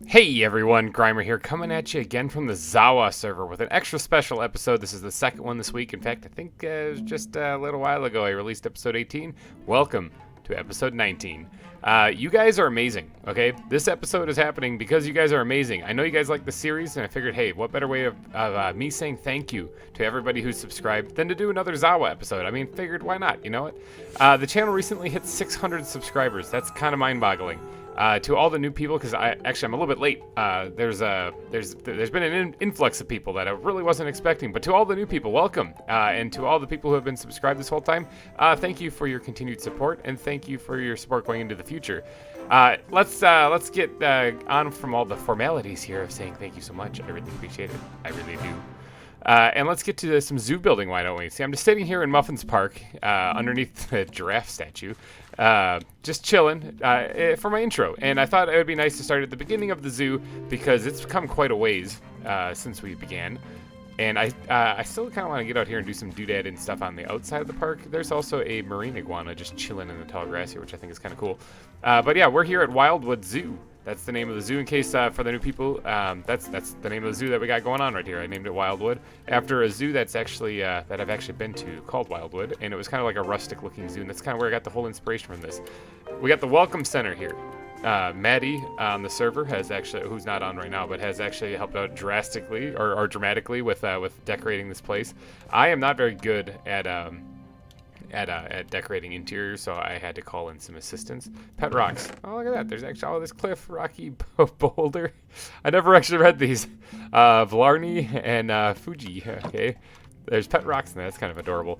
Hey everyone, GReimer here, coming at you again from the ZAWA server with an extra special episode. This is the second one this week. In fact, I think just a little while ago I released episode 18. Welcome to episode 19. You guys are amazing, okay? This episode is happening because you guys are amazing. I know you guys like the series, and I figured, hey, what better way of me saying thank you to everybody who's subscribed than to do another ZAWA episode? I mean, figured why not, you know what? The channel recently hit 600 subscribers. That's kind of mind-boggling. To all the new people, because I'm a little bit late. There's been an influx of people that I really wasn't expecting. But to all the new people, welcome, and to all the people who have been subscribed this whole time, thank you for your continued support, and thank you for your support going into the future. Let's get on from all the formalities here of saying thank you so much. I really appreciate it. I really do. And let's get to some zoo building, why don't we? See, I'm just sitting here in Muffins Park underneath the giraffe statue, just chilling for my intro. And I thought it would be nice to start at the beginning of the zoo because it's come quite a ways since we began. And I still kind of want to get out here and do some doodad and stuff on the outside of the park. There's also a marine iguana just chilling in the tall grass here, which I think is kind of cool. But yeah, we're here at Wildwood Zoo. That's the name of the zoo. In case for the new people, that's the name of the zoo that we got going on right here. I named it Wildwood after a zoo that's actually that I've actually been to called Wildwood, and it was kind of like a rustic-looking zoo, and that's kind of where I got the whole inspiration from this. We got the welcome center here. Maddie on the server has actually, who's not on right now, but has actually helped out drastically or dramatically with decorating this place. I am not very good at decorating interiors, so I had to call in some assistance. Pet rocks. Oh, look at that. There's actually this cliff, rocky boulder. I never actually read these. Vlarney and Fuji. Okay. There's pet rocks, and that's kind of adorable.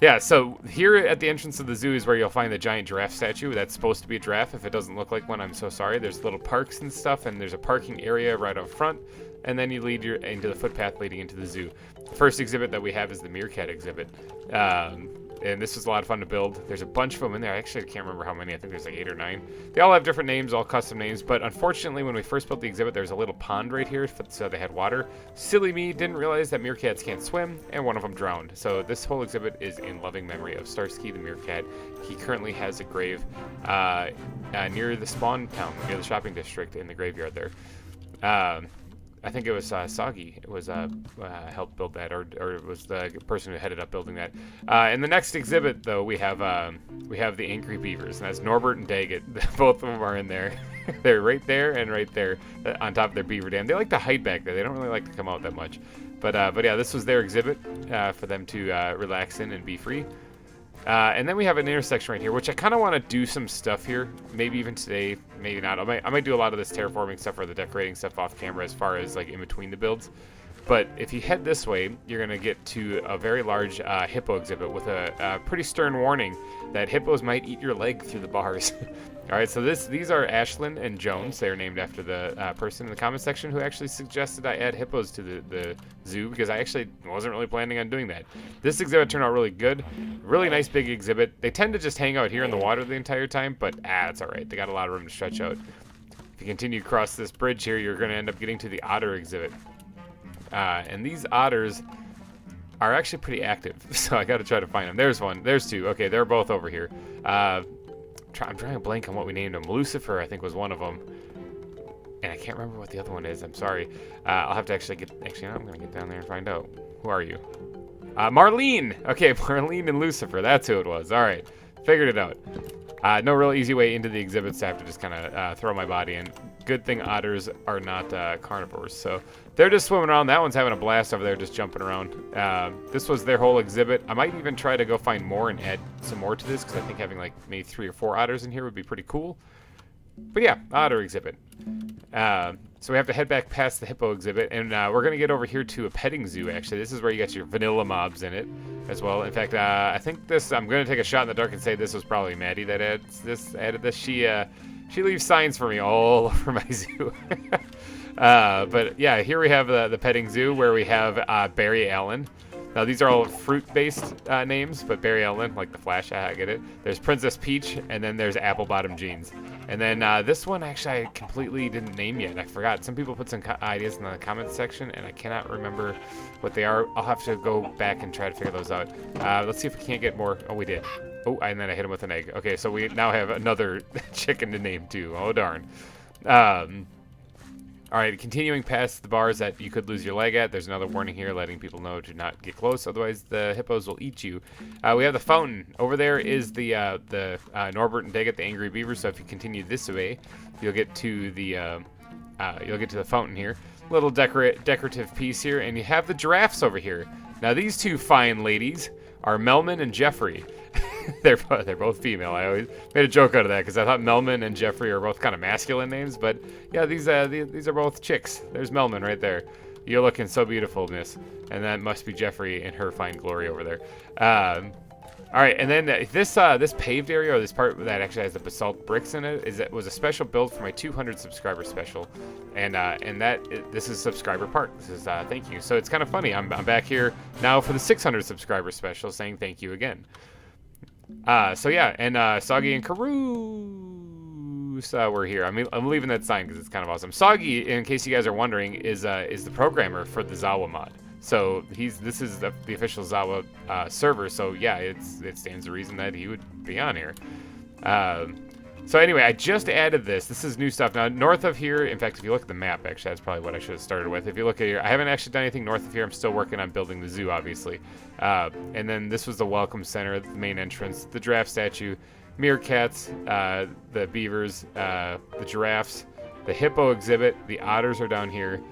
Yeah, so here at the entrance of the zoo is where you'll find the giant giraffe statue. That's supposed to be a giraffe. If it doesn't look like one, I'm so sorry. There's little parks and stuff, and there's a parking area right up front, and then you lead into the footpath leading into the zoo. The first exhibit that we have is the meerkat exhibit. And this was a lot of fun to build. There's a bunch of them in there. Actually, I can't remember how many. I think there's like 8 or 9. They all have different names, all custom names. But unfortunately, when we first built the exhibit, there's a little pond right here, so they had water. Silly me, didn't realize that meerkats can't swim, and one of them drowned. So this whole exhibit is in loving memory of Starsky the meerkat. He currently has a grave near the spawn town, near the shopping district in the graveyard there. I think it was Soggy. It was helped build that, or it was the person who headed up building that. In the next exhibit, though, we have the angry beavers, and that's Norbert and Daggett. Both of them are in there. They're right there and right there on top of their beaver dam. They like to hide back there. They don't really like to come out that much. But yeah, this was their exhibit for them to relax in and be free. And then we have an intersection right here, which I kind of want to do some stuff here. Maybe even today, maybe not. I might do a lot of this terraforming stuff or the decorating stuff off camera as far as like in between the builds. But if you head this way, you're going to get to a very large hippo exhibit with a pretty stern warning that hippos might eat your leg through the bars. All right, so these are Ashlyn and Jones. They're named after the person in the comment section who actually suggested I add hippos to the zoo because I actually wasn't really planning on doing that. This exhibit turned out really good. Really nice big exhibit. They tend to just hang out here in the water the entire time, but it's all right. They got a lot of room to stretch out. If you continue across this bridge here, you're going to end up getting to the otter exhibit. And these otters are actually pretty active, so I got to try to find them. There's one. There's two. Okay, they're both over here. I'm trying to blank on what we named them. Lucifer, I think, was one of them. And I can't remember what the other one is. I'm sorry. I'll have to I'm going to get down there and find out. Who are you? Marlene! Okay, Marlene and Lucifer. That's who it was. All right. Figured it out. No real easy way into the exhibits. I have to just kind of throw my body in. Good thing otters are not carnivores. So they're just swimming around. That one's having a blast over there, just jumping around. This was their whole exhibit. I might even try to go find more and add some more to this because I think having like maybe 3 or 4 otters in here would be pretty cool. But yeah, otter exhibit. So we have to head back past the hippo exhibit, and we're going to get over here to a petting zoo, actually. This is where you got your vanilla mobs in it as well. In fact, I think I'm going to take a shot in the dark and say this was probably Maddie that added this. She leaves signs for me all over my zoo. But yeah, here we have the petting zoo where we have Barry Allen. Now, these are all fruit-based names, but Barry Allen, like the Flash, I get it. There's Princess Peach, and then there's Apple Bottom Jeans. And then this one, actually, I completely didn't name yet. I forgot. Some people put some ideas in the comments section, and I cannot remember what they are. I'll have to go back and try to figure those out. Let's see if we can't get more. Oh, we did. Oh, and then I hit him with an egg. Okay, so we now have another chicken to name, too. Oh, darn. All right, continuing past the bars that you could lose your leg at, there's another warning here letting people know to not get close, otherwise the hippos will eat you. We have the fountain. Over there is the Norbert and Daggett, the angry beaver, so if you continue this way, you'll get to the fountain here. Little decorative piece here, and you have the giraffes over here. Now these two fine ladies are Melman and Jeffrey. they're both female. I always made a joke out of that because I thought Melman and Jeffrey are both kind of masculine names, but yeah, these are both chicks. There's Melman right there. You're looking so beautiful, miss, and that must be Jeffrey in her fine glory over there. All right, and then this paved area, or this part that actually has the basalt bricks in it, was a special build for my 200 subscriber special, and this is subscriber park. This is thank you. So it's kind of funny. I'm back here now for the 600 subscriber special, saying thank you again. So yeah, and Soggy and Carouse were here. I'm leaving that sign because it's kind of awesome. Soggy, in case you guys are wondering, is the programmer for the ZAWA mod. So this is the official ZAWA server. So yeah, it stands to reason that he would be on here. So anyway, I just added this. This is new stuff. Now, north of here, in fact, if you look at the map, actually, that's probably what I should have started with. If you look at here, I haven't actually done anything north of here. I'm still working on building the zoo, obviously. And then this was the welcome center, the main entrance, the giraffe statue, meerkats, the beavers, the giraffes, the hippo exhibit, the otters are down here,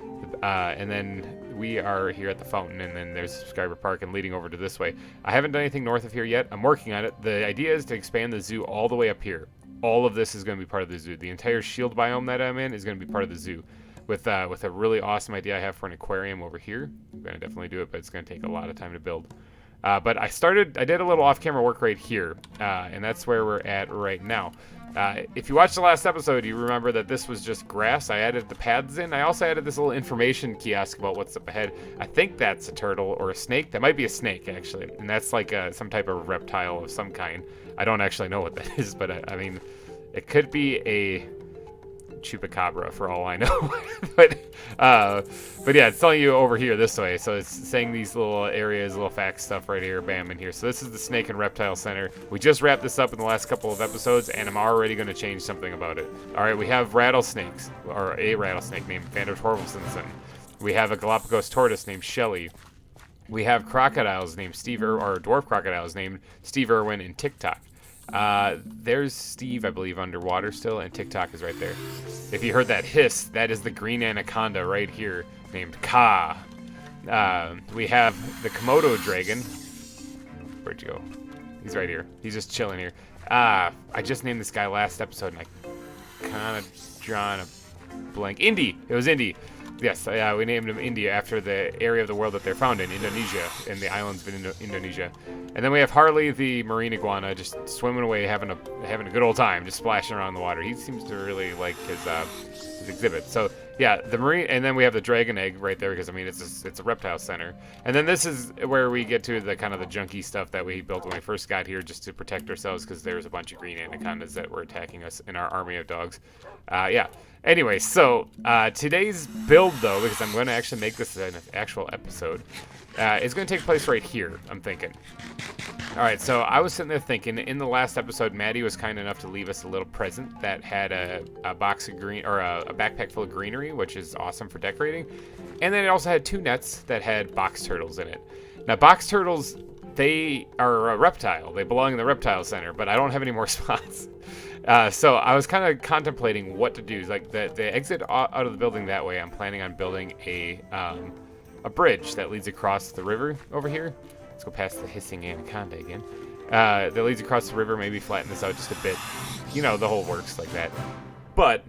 and then we are here at the fountain, and then there's subscriber park and leading over to this way. I haven't done anything north of here yet. I'm working on it. The idea is to expand the zoo all the way up here. All of this is going to be part of the zoo. The entire shield biome that I'm in is going to be part of the zoo. With a really awesome idea I have for an aquarium over here. I'm going to definitely do it, but it's going to take a lot of time to build. But I did a little off-camera work right here, and that's where we're at right now. If you watched the last episode, you remember that this was just grass. I added the paths in. I also added this little information kiosk about what's up ahead. I think that's a turtle or a snake. That might be a snake, actually. And that's like some type of reptile of some kind. I don't actually know what that is, but I mean, it could be a chupacabra for all I know. but yeah, it's telling you over here this way. So it's saying these little areas, little fact stuff right here, bam, in here. So this is the Snake and Reptile Center. We just wrapped this up in the last couple of episodes, and I'm already going to change something about it. All right, we have rattlesnakes, or a rattlesnake named Vander Torvaldsen. We have a Galapagos tortoise named Shelly. We have crocodiles named or dwarf crocodiles named Steve Irwin and TikTok. There's Steve, I believe, underwater still, and TikTok is right there. If you heard that hiss, that is the green anaconda right here, named Ka. We have the Komodo dragon. Where'd you go? He's right here. He's just chilling here. I just named this guy last episode, and I kind of drawn a blank. Indy! It was Indy. Yes, we named him India after the area of the world that they're found in, Indonesia, in the islands of Indonesia. And then we have Harley, the marine iguana, just swimming away, having a good old time, just splashing around the water. He seems to really like his exhibit. So yeah, the marine, and then we have the dragon egg right there because I mean it's a reptile center. And then this is where we get to the kind of the junky stuff that we built when we first got here, just to protect ourselves because there's a bunch of green anacondas that were attacking us in our army of dogs. Yeah. Anyway, so today's build, though, because I'm going to actually make this an actual episode, is going to take place right here, I'm thinking. All right, so I was sitting there thinking, in the last episode, Maddie was kind enough to leave us a little present that had a box of green, or a backpack full of greenery, which is awesome for decorating. And then it also had 2 nets that had box turtles in it. Now, box turtles, they are a reptile. They belong in the reptile center, but I don't have any more spots. So I was kind of contemplating what to do. Like the exit out of the building that way, I'm planning on building a bridge that leads across the river over here. Let's go past the hissing anaconda again. That leads across the river, maybe flatten this out just a bit. You know, the whole works like that. But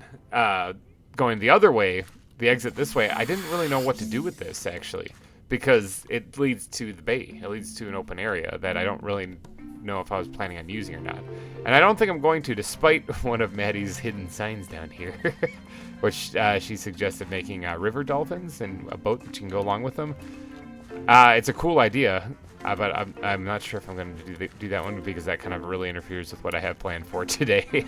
going the other way, the exit this way, I didn't really know what to do with this, actually. Because it leads to the bay. It leads to an open area that I don't really know if I was planning on using or not. And I don't think I'm going to, despite one of Maddie's hidden signs down here, which she suggested making river dolphins and a boat that you can go along with them. It's a cool idea, but I'm not sure if I'm going to do that one because that kind of really interferes with what I have planned for today.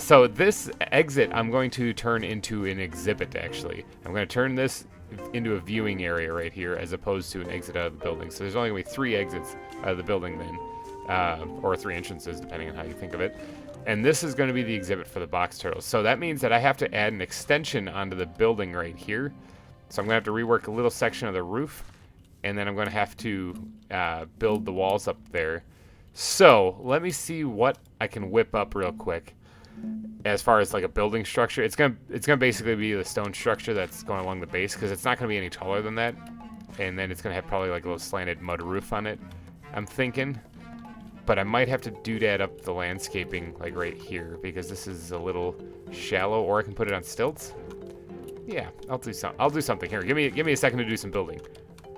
So this exit I'm going to turn into an exhibit, actually. I'm going to turn this into a viewing area right here as opposed to an exit out of the building. So there's only going to be 3 exits out of the building then. Or 3 entrances, depending on how you think of it. And this is going to be the exhibit for the box turtles. So that means that I have to add an extension onto the building right here. So I'm going to have to rework a little section of the roof. And then I'm going to have to build the walls up there. So let me see what I can whip up real quick. As far as like a building structure, it's gonna basically be the stone structure that's going along the base, because it's not gonna be any taller than that. And then it's gonna have probably like a little slanted mud roof on it, I'm thinking. But I might have to doodad up the landscaping like right here, because this is a little shallow. Or I can put it on stilts. Yeah, I'll do something here. Give me a second to do some building.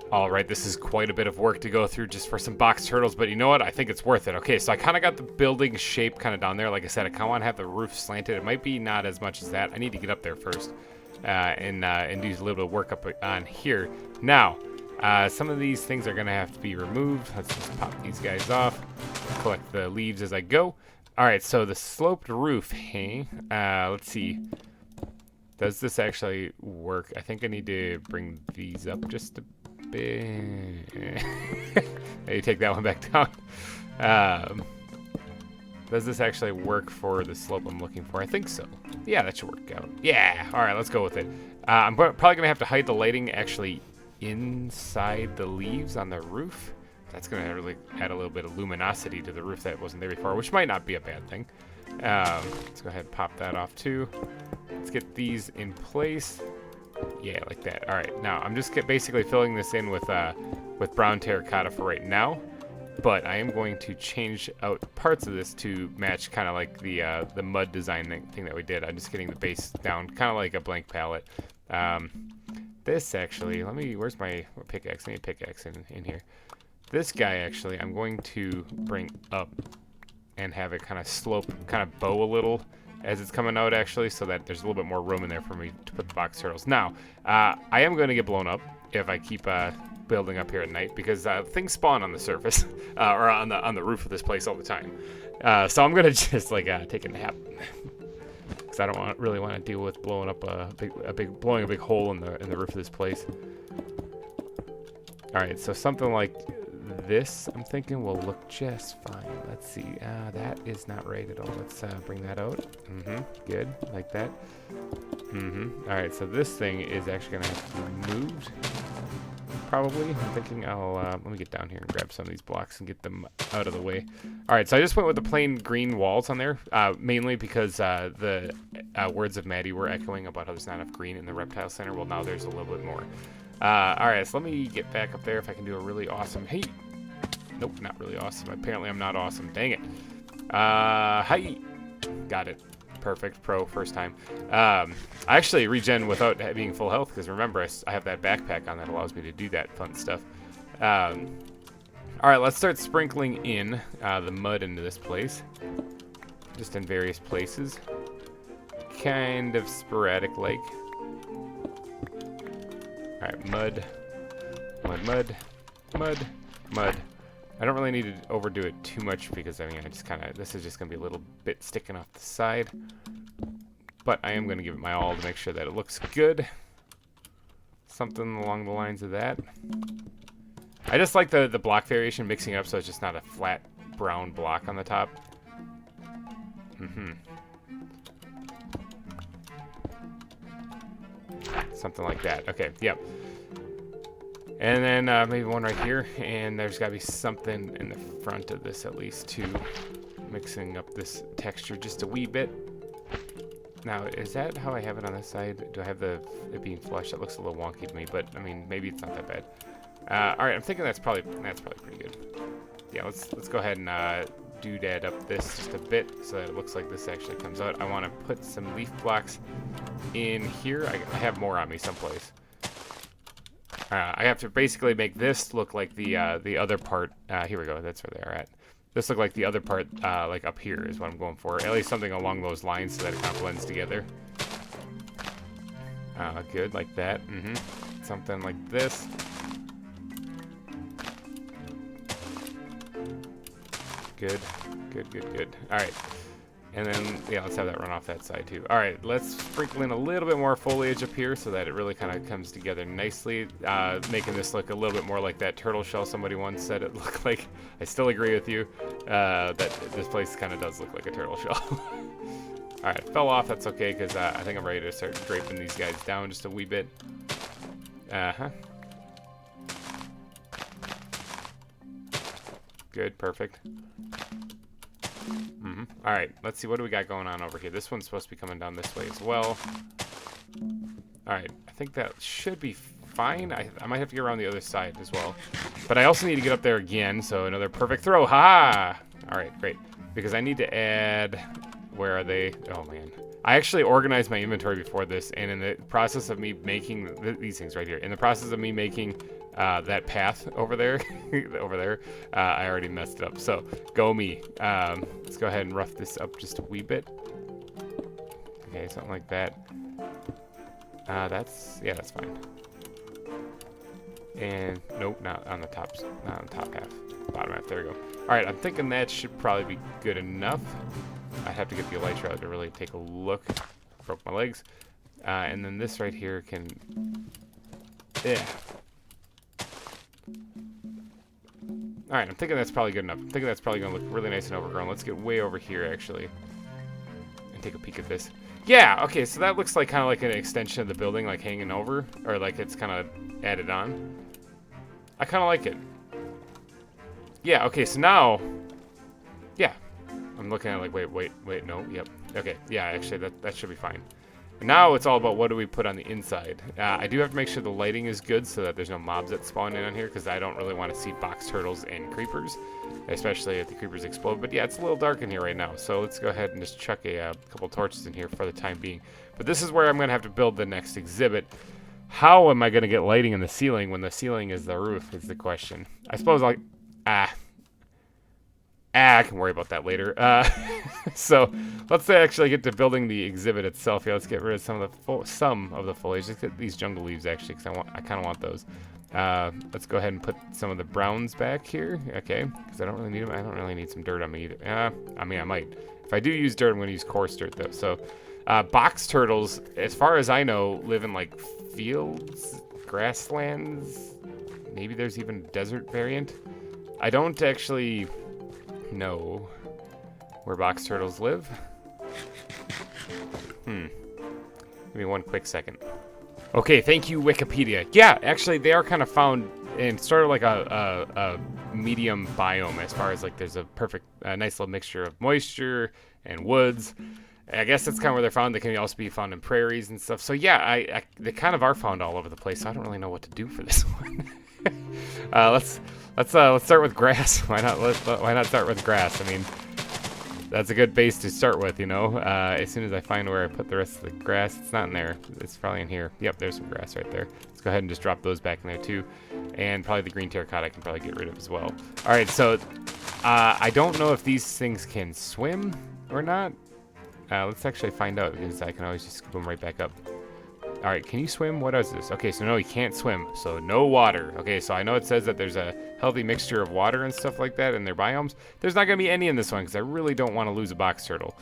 All right, this is quite a bit of work to go through just for some box turtles, but you know what? I think it's worth it. Okay, so I kind of got the building shape kind of down there. Like I said, I kind of want to have the roof slanted. It might be not as much as that. I need to get up there first and do a little bit of work up on here. Now, some of these things are going to have to be removed. Let's just pop these guys off. Collect the leaves as I go. All right, so the sloped roof, hey? Let's see. Does this actually work? I think I need to bring these up just a bit. You take that one back down. Does this actually work for the slope I'm looking for? I think so. Yeah, that should work out. Yeah, all right, let's go with it. I'm probably gonna have to hide the lighting actually inside the leaves on the roof. That's gonna really add a little bit of luminosity to the roof that wasn't there before, which might not be a bad thing. Let's go ahead and pop that off too. Let's get these in place. Yeah, like that. All right, now I'm just basically filling this in with brown terracotta for right now, but I am going to change out parts of this to match kind of like the mud design thing that we did. I'm just getting the base down, kind of like a blank palette. This actually, where's my pickaxe? I need a pickaxe in here. This guy actually, I'm going to bring up and have it kind of slope, kind of bow a little as it's coming out actually, so that there's a little bit more room in there for me to put the box turtles. Now, I am going to get blown up if I keep building up here at night, because things spawn on the surface or on the roof of this place all the time. So I'm going to just like take a nap, because I don't really want to deal with blowing up blowing a big hole in the roof of this place. All right, so something like this, I'm thinking, will look just fine. Let's see. That is not right at all. Let's bring that out. Good, like that. All right, so this thing is actually gonna have to be moved. Probably. I'm thinking I'll let me get down here and grab some of these blocks and get them out of the way. All right, so I just went with the plain green walls on there, mainly because the words of Maddie were echoing about how there's not enough green in the reptile center. Well, now there's a little bit more. All right, so let me get back up there if I can do a really awesome. Hey. Nope, not really awesome. Apparently I'm not awesome. Dang it. Hi. Got it. Perfect. Pro. First time. I actually regen without being full health, because remember, I have that backpack on that allows me to do that fun stuff. All right, let's start sprinkling in the mud into this place. Just in various places. Kind of sporadic like. All right, mud. Mud, mud, mud, mud. I don't really need to overdo it too much, because I mean, this is just gonna be a little bit sticking off the side. But I am gonna give it my all to make sure that it looks good. Something along the lines of that. I just like the block variation, mixing it up so it's just not a flat brown block on the top. Something like that. Okay, yep. And then maybe one right here, and there's got to be something in the front of this at least too, mixing up this texture just a wee bit. Now, is that how I have it on this side? Do I have it being flush? That looks a little wonky to me, but I mean, maybe it's not that bad. All right, I'm thinking that's probably pretty good. Yeah, let's go ahead and doodad up this just a bit so that it looks like this actually comes out. I want to put some leaf blocks in here. I have more on me someplace. I have to basically make this look like the other part. Here we go. That's where they're at. This look like the other part, like up here is what I'm going for. At least something along those lines so that it kind of blends together. Good, like that. Something like this. Good, good, good, good. All right. And then, yeah, let's have that run off that side too. All right, let's sprinkle in a little bit more foliage up here so that it really kind of comes together nicely, making this look a little bit more like that turtle shell somebody once said it looked like. I still agree with you that this place kind of does look like a turtle shell. All right, fell off. That's okay because I think I'm ready to start draping these guys down just a wee bit. Uh-huh. Good, perfect. All right, let's see, what do we got going on over here? This one's supposed to be coming down this way as well. All right, I think that should be fine. I might have to get around the other side as well. But I also need to get up there again, so another perfect throw. Ha! All right, great. Because I need to add, where are they? Oh, man. I actually organized my inventory before this, and in the process of me making these things right here, in the process of me making that path over there, I already messed it up. So go me. Let's go ahead and rough this up just a wee bit. Okay, something like that. That's fine. And nope, not on the top half, bottom half. There we go. All right, I'm thinking that should probably be good enough. I'd have to get the elytra out to really take a look. Broke my legs. And then this right here can, yeah. All right, I'm thinking that's probably good enough. I'm thinking that's probably gonna look really nice and overgrown. Let's get way over here actually, and take a peek at this. Yeah, okay, so that looks like kind of like an extension of the building, like hanging over, or like it's kind of added on. I kind of like it. Yeah, okay, so now, yeah, I'm looking at it like, wait, no, yep, okay, yeah, actually that should be fine. Now it's all about what do we put on the inside. I do have to make sure the lighting is good so that there's no mobs that spawn in on here, because I don't really want to see box turtles and creepers, especially if the creepers explode. But yeah, it's a little dark in here right now, so let's go ahead and just chuck a couple torches in here for the time being. But this is where I'm going to have to build the next exhibit. How am I going to get lighting in the ceiling when the ceiling is the roof is the question. I suppose I can worry about that later. So let's actually get to building the exhibit itself. Yeah, let's get rid of some of the foliage. Let's get these jungle leaves actually, because I kind of want those. Let's go ahead and put some of the browns back here. Okay, because I don't really need them. I don't really need some dirt on me either. I mean, I might. If I do use dirt, I'm going to use coarse dirt though. So box turtles, as far as I know, live in like fields, grasslands. Maybe there's even a desert variant. I don't actually know where box turtles live. Give me one quick second. Okay, thank you, Wikipedia. Yeah, actually, they are kind of found in sort of like a medium biome, as far as like there's a perfect, nice little mixture of moisture and woods. I guess that's kind of where they're found. They can also be found in prairies and stuff. So yeah, they kind of are found all over the place. So I don't really know what to do for this one. Let's start with grass. Why not start with grass? I mean, that's a good base to start with, you know. As soon as I find where I put the rest of the grass, it's not in there. It's probably in here. Yep, there's some grass right there. Let's go ahead and just drop those back in there too. And probably the green terracotta I can probably get rid of as well. All right, so I don't know if these things can swim or not. Let's actually find out, because I can always just scoop them right back up. All right, can you swim? What is this? Okay, so no, you can't swim, so no water. Okay, so I know it says that there's a healthy mixture of water and stuff like that in their biomes. There's not going to be any in this one, because I really don't want to lose a box turtle.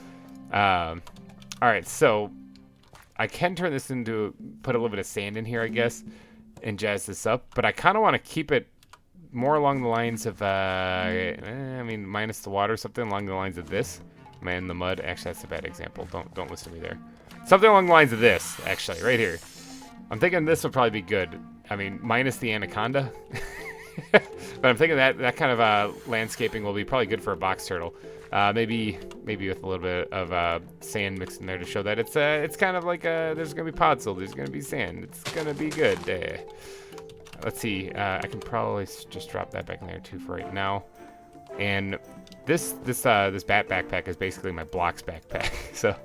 All right, so I can turn this into, put a little bit of sand in here, I guess, and jazz this up, but I kind of want to keep it more along the lines of, I mean, minus the water, something along the lines of this. Man in the mud. Actually, that's a bad example. Don't listen to me there. Something along the lines of this, actually, right here. I'm thinking this would probably be good. I mean, minus the anaconda. But I'm thinking that kind of landscaping will be probably good for a box turtle. Maybe with a little bit of sand mixed in there to show that it's kind of like there's gonna be podzol, there's gonna be sand. It's gonna be good. Let's see. I can probably just drop that back in there too for right now. And this bat backpack is basically my blocks backpack. So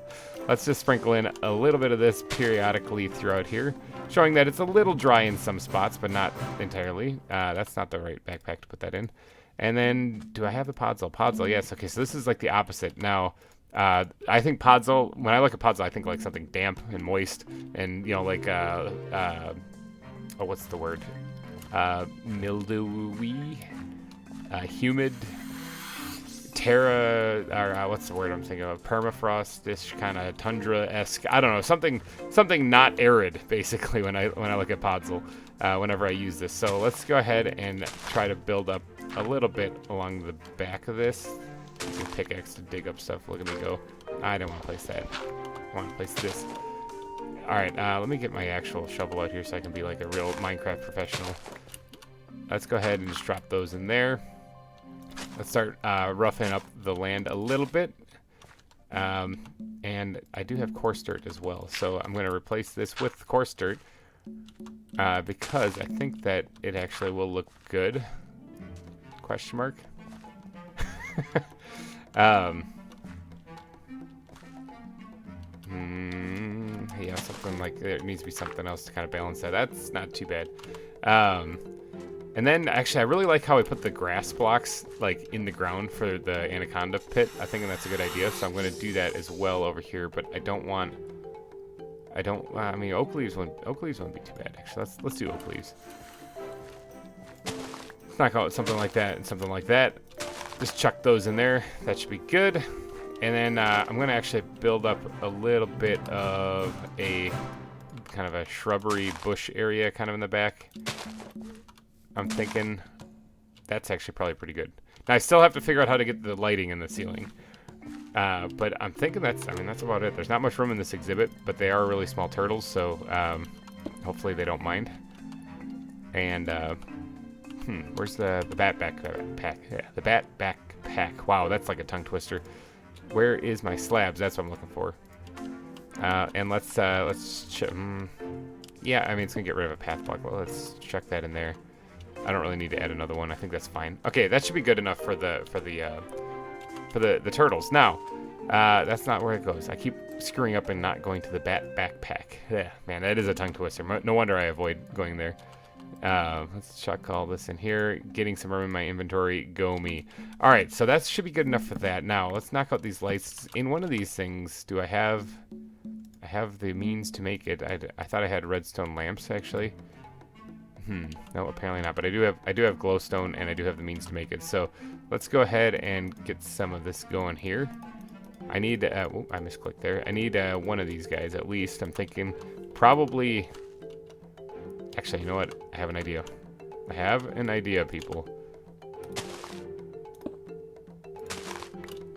let's just sprinkle in a little bit of this periodically throughout here, showing that it's a little dry in some spots, but not entirely. That's not the right backpack to put that in. And then, do I have the podzol? Podzol, yes. Okay, so this is like the opposite. Now, I think podzol, when I look at podzol, I think like something damp and moist, and, you know, like, what's the word? Mildewy, humid, terra, or what's the word I'm thinking of? Permafrost-ish kind of tundra-esque. I don't know, something not arid, basically, when I look at Podzol, whenever I use this. So let's go ahead and try to build up a little bit along the back of this. Use a pickaxe to dig up stuff. Look at me go. I don't want to place that. I want to place this. All right, let me get my actual shovel out here so I can be like a real Minecraft professional. Let's go ahead and just drop those in there. Let's start roughing up the land a little bit. And I do have coarse dirt as well, so I'm going to replace this with coarse dirt because I think that it actually will look good. Question mark? Yeah, something like there needs to be something else to kind of balance that. That's not too bad. And then actually I really like how I put the grass blocks like in the ground for the anaconda pit. I think that's a good idea, so I'm going to do that as well over here, but I mean oak leaves won't be too bad actually. Let's do oak leaves. Let's knock out something like that and something like that. Just chuck those in there. That should be good. And then I'm going to actually build up a little bit of a kind of a shrubbery bush area kind of in the back. I'm thinking that's actually probably pretty good. Now I still have to figure out how to get the lighting in the ceiling. But I'm thinking that's about it. There's not much room in this exhibit, but they are really small turtles, so hopefully they don't mind. And where's the bat backpack? Yeah, the bat backpack. Wow, that's like a tongue twister. Where is my slabs? That's what I'm looking for. And let's yeah, I mean it's gonna get rid of a path block. Well, let's chuck that in there. I don't really need to add another one. I think that's fine. Okay, that should be good enough for the turtles. Now, that's not where it goes. I keep screwing up and not going to the bat backpack. Yeah, man, that is a tongue twister. No wonder I avoid going there. Let's chuck all this in here. Getting some room in my inventory. Go me. All right, so that should be good enough for that. Now, let's knock out these lights. In one of these things, do I have the means to make it? I thought I had redstone lamps, actually. No, apparently not. But I do have glowstone, and I do have the means to make it. So let's go ahead and get some of this going here. I need, oh, I misclicked there. I need one of these guys at least. I'm thinking probably, actually, you know what? I have an idea. I have an idea, people.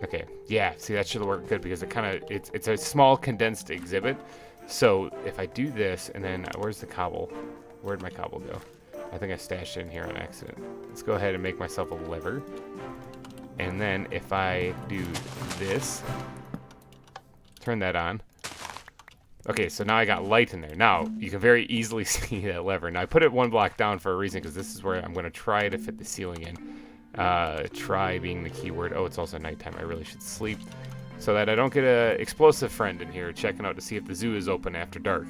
Okay, yeah, see, that should work good because it's a small condensed exhibit. So if I do this, and then, where's the cobble? Where'd my cobble go? I think I stashed it in here on accident. Let's go ahead and make myself a lever. And then if I do this, turn that on. Okay, so now I got light in there. Now, you can very easily see that lever. Now, I put it one block down for a reason, because this is where I'm going to try to fit the ceiling in. Try being the key word. Oh, it's also nighttime. I really should sleep. So that I don't get an explosive friend in here checking out to see if the zoo is open after dark.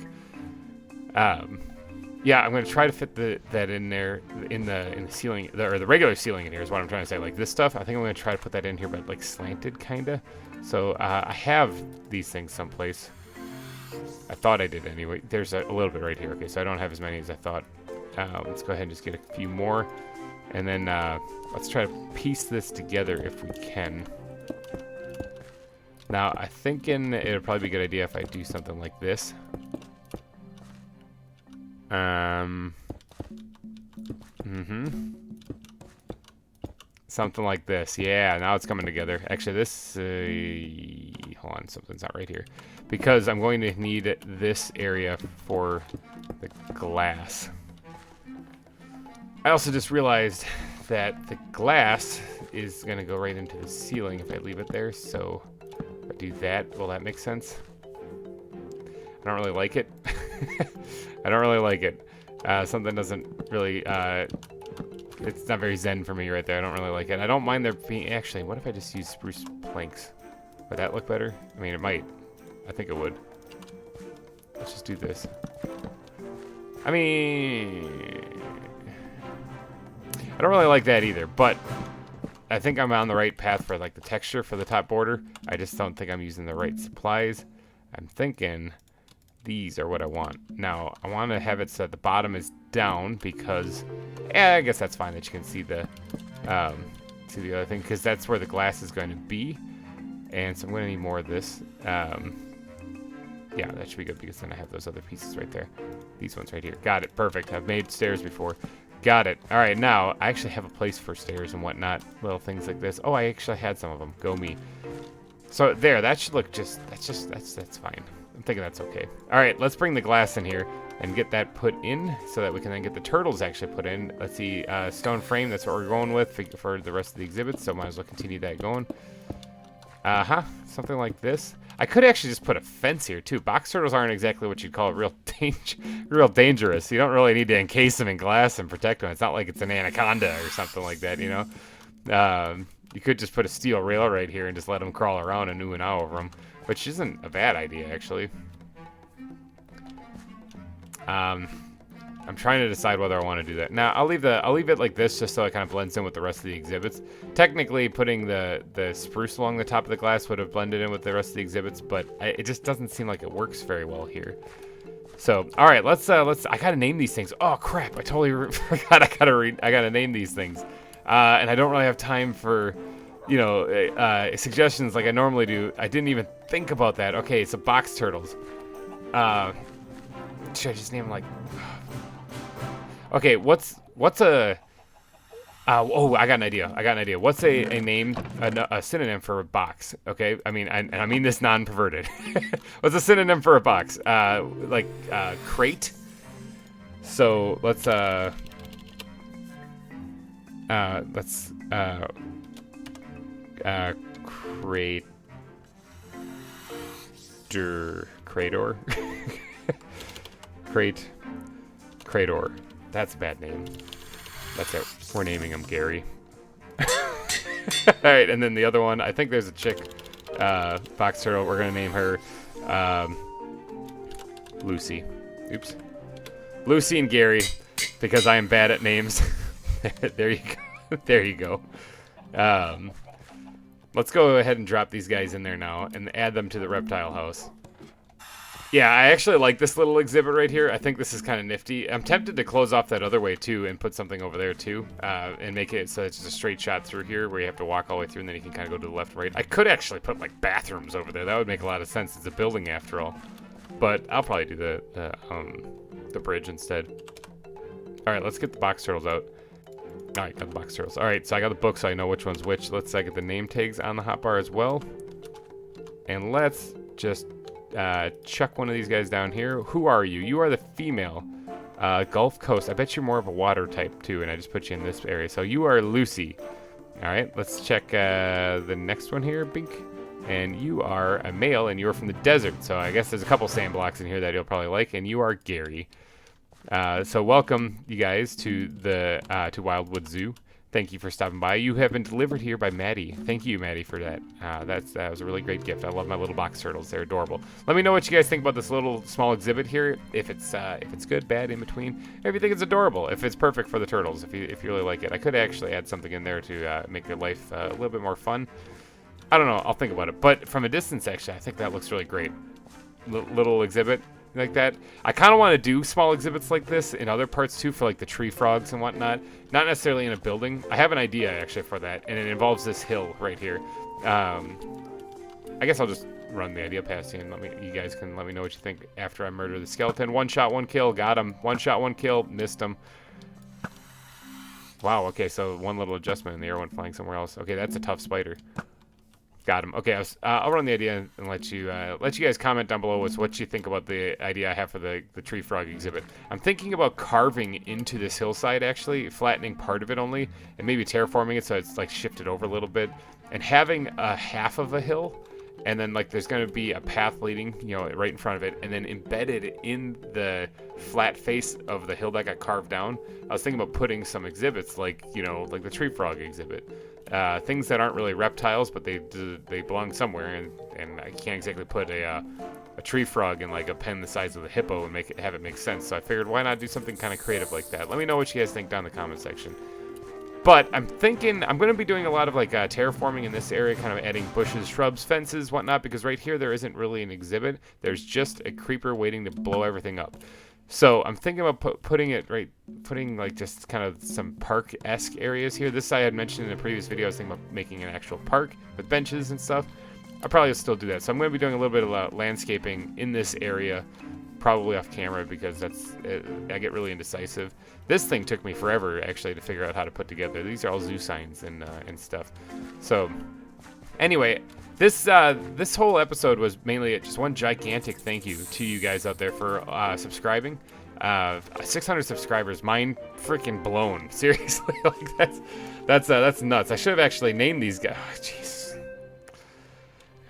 Yeah, I'm going to try to fit that in there, in the ceiling, or the regular ceiling in here is what I'm trying to say. Like this stuff, I think I'm going to try to put that in here, but like slanted, kind of. So I have these things someplace. I thought I did anyway. There's a little bit right here. Okay, so I don't have as many as I thought. Let's go ahead and just get a few more. And then let's try to piece this together if we can. Now, I'm thinking it would probably be a good idea if I do something like this. Something like this. Yeah, now it's coming together. Actually, this... hold on, something's not right here. Because I'm going to need this area for the glass. I also just realized that the glass is going to go right into the ceiling if I leave it there. So if I do that, will that make sense? I don't really like it. I don't really like it. Something doesn't really, it's not very zen for me right there. I don't really like it. I don't mind there being, actually, what if I just use spruce planks? Would that look better? I mean, it might. I think it would. Let's just do this. I mean, I don't really like that either, but I think I'm on the right path for like the texture for the top border. I just don't think I'm using the right supplies. I'm thinking these are what I want. Now, I want to have it so that the bottom is down because, yeah, I guess that's fine that you can see the to the other thing because that's where the glass is going to be. And so I'm going to need more of this. Yeah, that should be good because then I have those other pieces right there. These ones right here. Got it. Perfect. I've made stairs before. Got it. All right, now I actually have a place for stairs and whatnot. Little things like this. Oh, I actually had some of them. Go me. So there, that should look that's fine. I'm thinking that's okay. All right, let's bring the glass in here and get that put in so that we can then get the turtles actually put in. Let's see, stone frame, that's what we're going with for the rest of the exhibits, so might as well continue that going. Something like this. I could actually just put a fence here too. Box turtles aren't exactly what you'd call real dangerous. You don't really need to encase them in glass and protect them. It's not like it's an anaconda or something like that, you know? You could just put a steel rail right here and just let them crawl around and ooh and ah over them, which isn't a bad idea, actually. I'm trying to decide whether I want to do that. Now, I'll leave it like this just so it kind of blends in with the rest of the exhibits. Technically, putting the spruce along the top of the glass would have blended in with the rest of the exhibits, but it just doesn't seem like it works very well here. So, all right, let's. I gotta name these things. Oh crap! I totally forgot. I gotta name these things, and I don't really have time for, you know, suggestions like I normally do. I didn't even think about that. Okay, so box turtles. Should I just name them like? Okay, what's a? Oh, I got an idea. What's a name, a synonym for a box? Okay, I mean this non-perverted. What's a synonym for a box? Like crate. So let's crator. Crator. That's a bad name. That's it. We're naming him Gary. Alright, and then the other one, I think there's a chick, box turtle. We're going to name her Lucy. Oops. Lucy and Gary, because I am bad at names. There you go. There you go. Let's go ahead and drop these guys in there now and add them to the reptile house. Yeah, I actually like this little exhibit right here. I think this is kind of nifty. I'm tempted to close off that other way too and put something over there too, and make it so it's just a straight shot through here where you have to walk all the way through and then you can kind of go to the left and right. I could actually put like bathrooms over there. That would make a lot of sense. It's a building after all. But I'll probably do the bridge instead. All right, let's get the box turtles out. All right, got the box turtles. All right, so I got the book so I know which one's which. Let's get the name tags on the hotbar as well. And let's just chuck one of these guys down here. Who are you? You are the female. Gulf Coast. I bet you're more of a water type too, and I just put you in this area. So you are Lucy. All right, let's check the next one here, Bink. And you are a male, and you're from the desert. So I guess there's a couple sand blocks in here that you'll probably like. And you are Gary. So welcome, you guys, to the to Wildwood Zoo. Thank you for stopping by. You have been delivered here by Maddie. Thank you, Maddie, for that. That was a really great gift. I love my little box turtles. They're adorable. Let me know what you guys think about this little small exhibit here. If it's good, bad, in between. Or if you think it's adorable. If it's perfect for the turtles. If you really like it. I could actually add something in there to make their life a little bit more fun. I don't know. I'll think about it. But from a distance, actually, I think that looks really great. Little exhibit like that. I kind of want to do small exhibits like this in other parts too, for like the tree frogs and whatnot. Not necessarily in a building. I have an idea actually for that, and it involves this hill right here. I guess I'll just run the idea past you, and you guys can let me know what you think after I murder the skeleton. One shot, one kill. Got him. One shot, one kill. Missed him. Wow. Okay, so one little adjustment, and the air went flying somewhere else. Okay, that's a tough spider. Got him. Okay, I'll run the idea and let you guys comment down below what you think about the idea I have for the tree frog exhibit. I'm thinking about carving into this hillside, actually, flattening part of it only, and maybe terraforming it so it's like shifted over a little bit, and having a half of a hill, and then like there's going to be a path leading, you know, right in front of it, and then embedded in the flat face of the hill that got carved down. I was thinking about putting some exhibits like, you know, like the tree frog exhibit. Things that aren't really reptiles, but they belong somewhere, and I can't exactly put a tree frog in like a pen the size of the hippo and have it make sense. So I figured, why not do something kind of creative like that? Let me know what you guys think down in the comment section. But I'm thinking I'm going to be doing a lot of like terraforming in this area, kind of adding bushes, shrubs, fences, whatnot, because right here there isn't really an exhibit. There's just a creeper waiting to blow everything up. So I'm thinking about putting like just kind of some park-esque areas here. This I had mentioned in a previous video. I was thinking about making an actual park with benches and stuff. I'll probably still do that. So I'm going to be doing a little bit of landscaping in this area, probably off camera because I get really indecisive. This thing took me forever actually to figure out how to put together. These are all zoo signs and stuff. So anyway, this whole episode was mainly just one gigantic thank you to you guys out there for subscribing. 600 subscribers, mind freaking blown. Seriously, like that's nuts. I should have actually named these guys. Oh, jeez.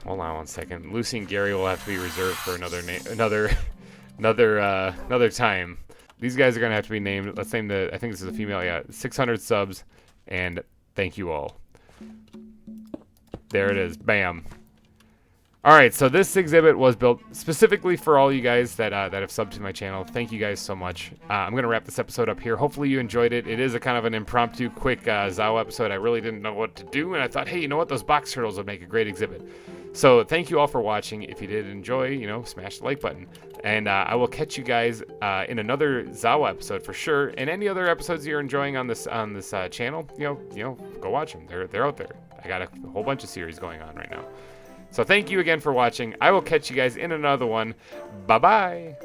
Hold on one second. Lucy and Gary will have to be reserved for another time. These guys are gonna have to be named. Let's name I think this is a female. Yeah, 600 subs, and thank you all. There it is. Bam. All right, so this exhibit was built specifically for all you guys that have subbed to my channel. Thank you guys so much. I'm going to wrap this episode up here. Hopefully you enjoyed it. It is a kind of an impromptu, quick ZAWA episode. I really didn't know what to do, and I thought, hey, you know what? Those box turtles would make a great exhibit. So thank you all for watching. If you did enjoy, smash the like button. And I will catch you guys in another ZAWA episode for sure. And any other episodes you're enjoying on this channel, go watch them. They're out there. I got a whole bunch of series going on right now. So thank you again for watching. I will catch you guys in another one. Bye-bye.